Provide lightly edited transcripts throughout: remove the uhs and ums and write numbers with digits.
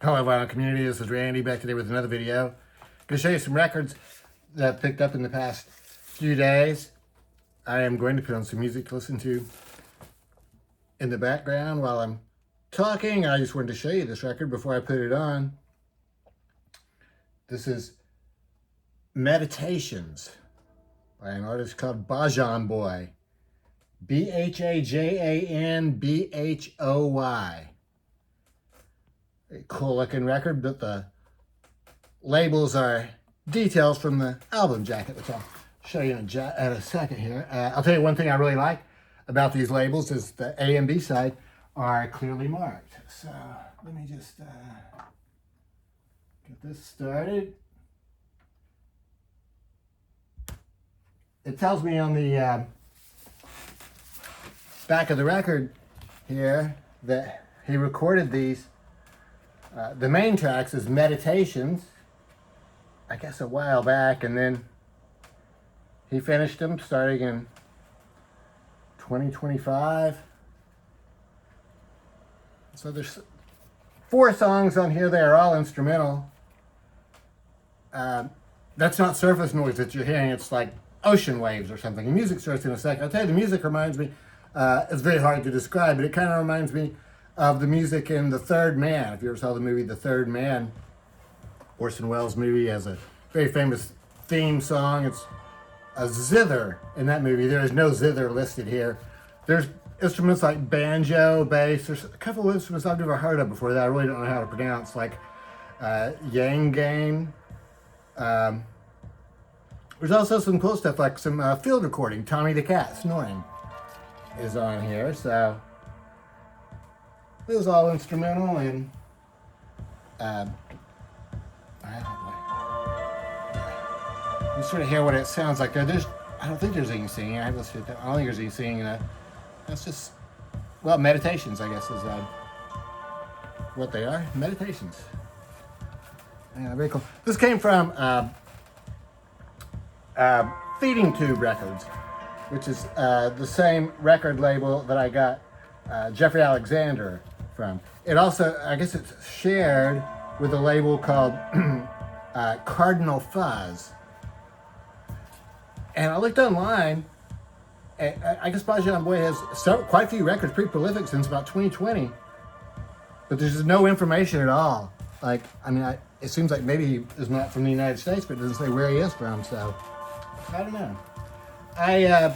Hello everyone, Community. This is Randy back today with another video. I'm going to show you some records that I've picked up in the past few days. I am going to put on some music to listen to in the background while I'm talking. I just wanted to show you this record before I put it on. This is Meditations by an artist called Bajan Boy. B-H-A-J-A-N-B-H-O-Y. A cool looking record, but the labels are details from the album jacket, which I'll show you in a second here. I'll tell you one thing I really like about these labels is the A and B side are clearly marked. So let me just get this started. It tells me on the back of the record here that he recorded these. The main tracks is Meditations, I guess a while back, and then he finished them starting in 2025. So there's 4 songs on here. They are all instrumental. That's not surface noise that you're hearing. It's like ocean waves or something. The music starts in a second. I'll tell you, the music reminds me, it's very hard to describe, but it kind of reminds me of the music in The Third Man. If you ever saw the movie The Third Man, Orson Welles movie, has a very famous theme song. It's a zither in that movie. There is no zither listed here. There's instruments like banjo, bass. There's a couple of instruments I've never heard of before that I really don't know how to pronounce, like yang. There's also some cool stuff like some field recording. Tommy the Cat snoring is on here, so it was all instrumental, and you sort of hear what it sounds like. I don't think there's any singing. I don't think there's any singing. That's just, well, meditations, I guess, is what they are. Meditations. Yeah, very cool. This came from Feeding Tube Records, which is the same record label that I got Jeffrey Alexander from. It also, I guess it's shared with a label called Cardinal Fuzz. And I looked online, and I guess Bajan Boy has quite a few records, pretty prolific since about 2020, but there's just no information at all. Like, I mean, it seems like maybe he is not from the United States, but it doesn't say where he is from, so I don't know. I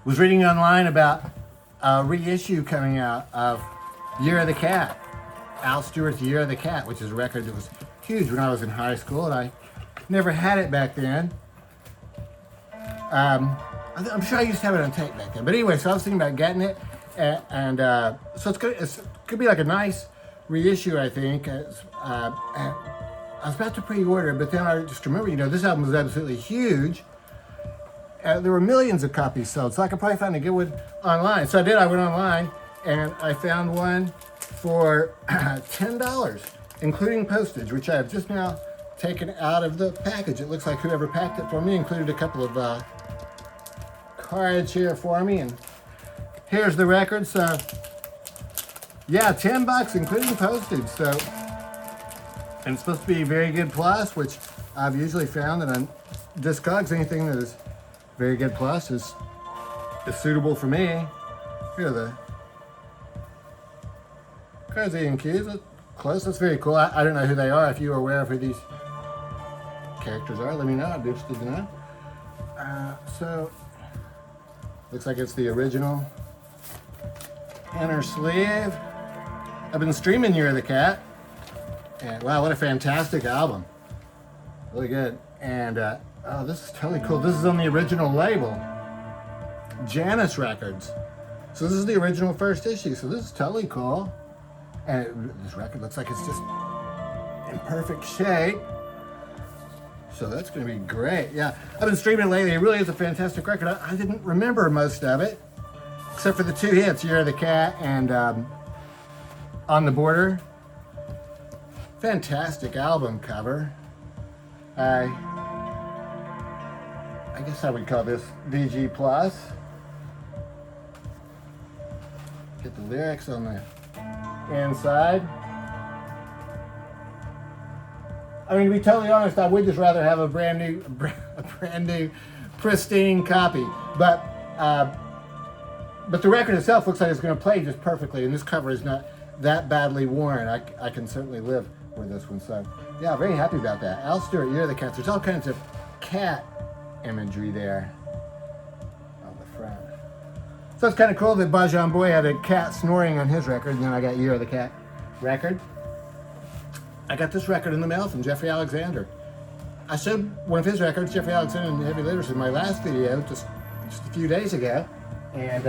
was reading online about a reissue coming out of Year of the Cat, Al Stewart's Year of the Cat, which is a record that was huge when I was in high school, and I never had it back then. I'm sure I used to have it on tape back then, but anyway, so I was thinking about getting it, and so it's could be like a nice reissue, I think. I was about to pre-order, but then I just remember, this album was absolutely huge. There were millions of copies sold, so I could probably find a good one online. So I did. I went online, and I found one for $10, including postage, which I have just now taken out of the package. It looks like whoever packed it for me included a couple of cards here for me, and here's the record. So yeah, $10 including postage. So, and it's supposed to be very good plus, which I've usually found that on Discogs, anything that is very good plus is suitable for me. Here are the cards and cues. Close. That's very cool. I don't know who they are. If you are aware of who these characters are, let me know. I'd be interested to know. So looks like it's the original inner sleeve. I've been streaming Year of the Cat, and wow, what a fantastic album. Really good. And oh, this is totally cool. This is on the original label, Janus Records. So this is the original first issue. So this is totally cool. And this record looks like it's just in perfect shape. So that's going to be great. Yeah, I've been streaming it lately. It really is a fantastic record. I didn't remember most of it, except for the 2 hits, Year of the Cat and On the Border. Fantastic album cover. I guess I would call this VG+. Get the lyrics on the inside. I mean, to be totally honest, I would just rather have a brand new, pristine copy. But the record itself looks like it's going to play just perfectly, and this cover is not that badly worn. I can certainly live with this one. So, yeah, very happy about that. Al Stewart, Year of the Cats. There's all kinds of cat imagery there on the front. So it's kind of cool that Bajan Boy had a cat snoring on his record, and then I got Year of the Cat record. I got this record in the mail from Jeffrey Alexander. I showed one of his records, Jeffrey Alexander and the Heavy Litters, in my last video just a few days ago. And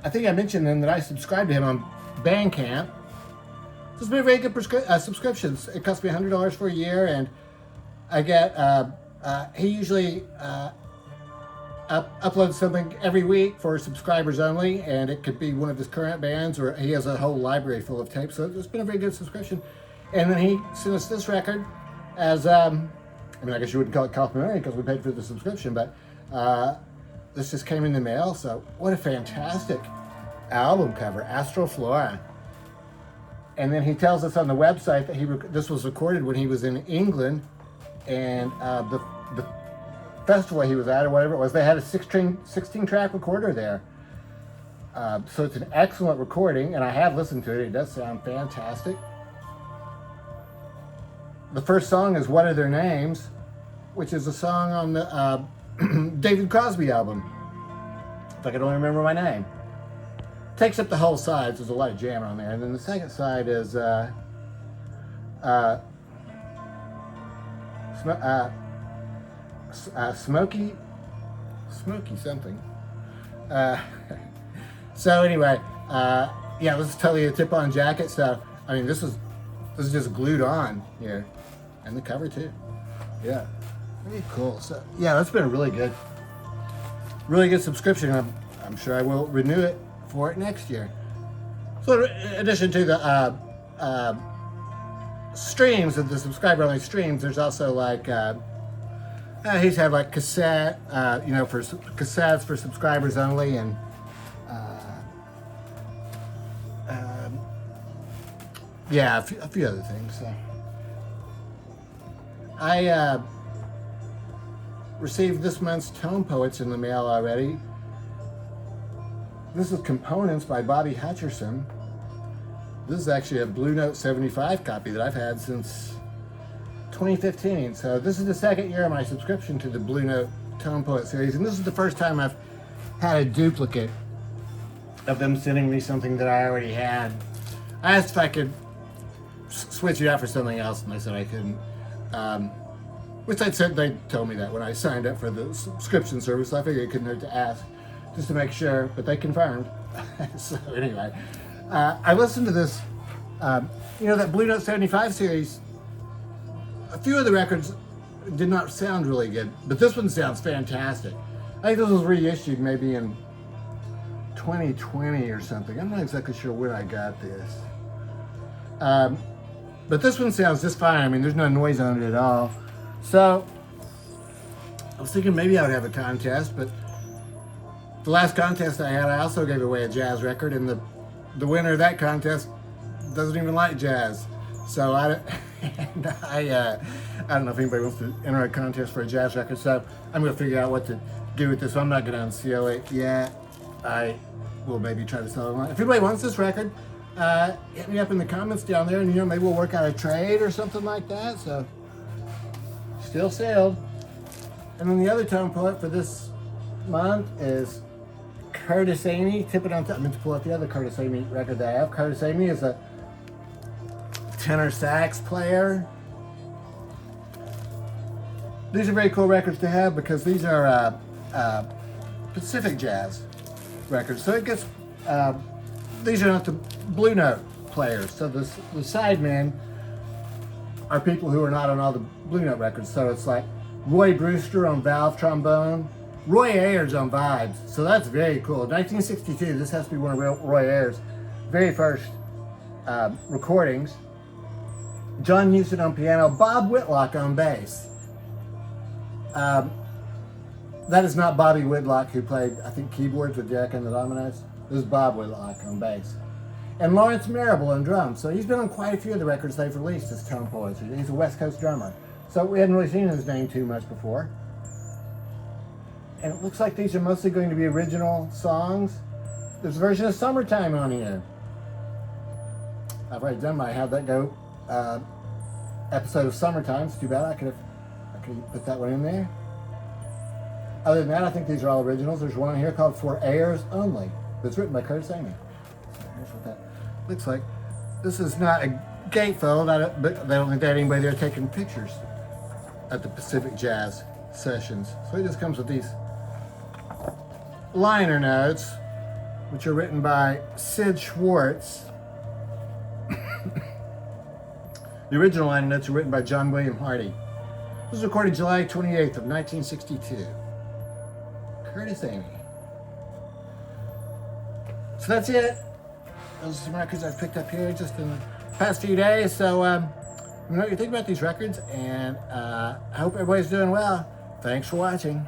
I think I mentioned then that I subscribed to him on Bandcamp. This has been a very good subscription. It cost me $100 for a year, and I get, he usually uploads something every week for subscribers only, and it could be one of his current bands, or he has a whole library full of tapes, so it's been a very good subscription. And then he sent us this record as, I mean, I guess you wouldn't call it complimentary because we paid for the subscription, but this just came in the mail, so what a fantastic album cover, Astral Flora. And then he tells us on the website that this was recorded when he was in England, and the festival he was at, or whatever it was, they had a 16-track recorder there. So it's an excellent recording, and I have listened to it. It does sound fantastic. The first song is What Are Their Names, which is a song on the David Crosby album, if I could only remember my name. Takes up the whole side, so there's a lot of jamming on there. And then the second side is Smoky something. So anyway, yeah, this is totally a tip-on jacket. So I mean, this is just glued on here, and the cover too. Yeah, very cool. So yeah, that's been a really good subscription. I'm sure I will renew it for it next year. So in addition to the streams of the subscriber-only streams, there's also like he's had like cassette, for cassettes for subscribers only, and yeah, a few other things. So I received this month's Tone Poets in the mail already. This is Components by Bobby Hutcherson. This is actually a Blue Note 75 copy that I've had since 2015. So this is the second year of my subscription to the Blue Note Tone Poet series, and this is the first time I've had a duplicate of them sending me something that I already had. I asked if I could switch it out for something else, and they said I couldn't. Which they told me that when I signed up for the subscription service. So I figured it couldn't hurt to ask, just to make sure, but they confirmed. So anyway, I listened to this, that Blue Note 75 series. A few of the records did not sound really good, but this one sounds fantastic. I think this was reissued maybe in 2020 or something. I'm not exactly sure when I got this. But this one sounds just fine. I mean, there's no noise on it at all. So I was thinking maybe I would have a contest, but the last contest I had, I also gave away a jazz record, and the winner of that contest doesn't even like jazz. So I don't know if anybody wants to enter a contest for a jazz record, so I'm going to figure out what to do with this. So I'm not going to unseal it yet. I will maybe try to sell it online. If anybody wants this record, hit me up in the comments down there, and maybe we'll work out a trade or something like that. So still sealed. And then the other Tone Poet for this month is Curtis Amy. Tip it on top. I meant to pull out the other Curtis Amy record that I have. Curtis Amy is a tenor sax player. These are very cool records to have because these are Pacific jazz records. So it gets, these are not the Blue Note players. So the sidemen are people who are not on all the Blue Note records. So it's like Roy Brewster on valve trombone, Roy Ayers on vibes. So that's very cool. 1962, this has to be one of Roy Ayers' very first recordings. John Huston on piano, Bob Whitlock on bass. That is not Bobby Whitlock, who played, I think, keyboards with Jack and the Dominoes. This is Bob Whitlock on bass. And Lawrence Marable on drums. So he's been on quite a few of the records they've released as Tone Poetry. He's a West Coast drummer. So we hadn't really seen his name too much before. And it looks like these are mostly going to be original songs. There's a version of Summertime on here. I've already done my How'd That Go episode of Summertime. It's too bad I could have put that one in there. Other than that, I think these are all originals. There's one on here called For Airs Only. That's written by Curtis Amy. So here's what that looks like. This is not a gatefold, but they don't think they had anybody there taking pictures at the Pacific Jazz sessions. So it just comes with these liner notes, which are written by Sid Schwartz. The original liner notes are written by John William Hardy. This was recorded July 28th of 1962. Curtis Amy. So that's it. Those are some records I've picked up here just in the past few days. So let me know what you think about these records, and I hope everybody's doing well. Thanks for watching.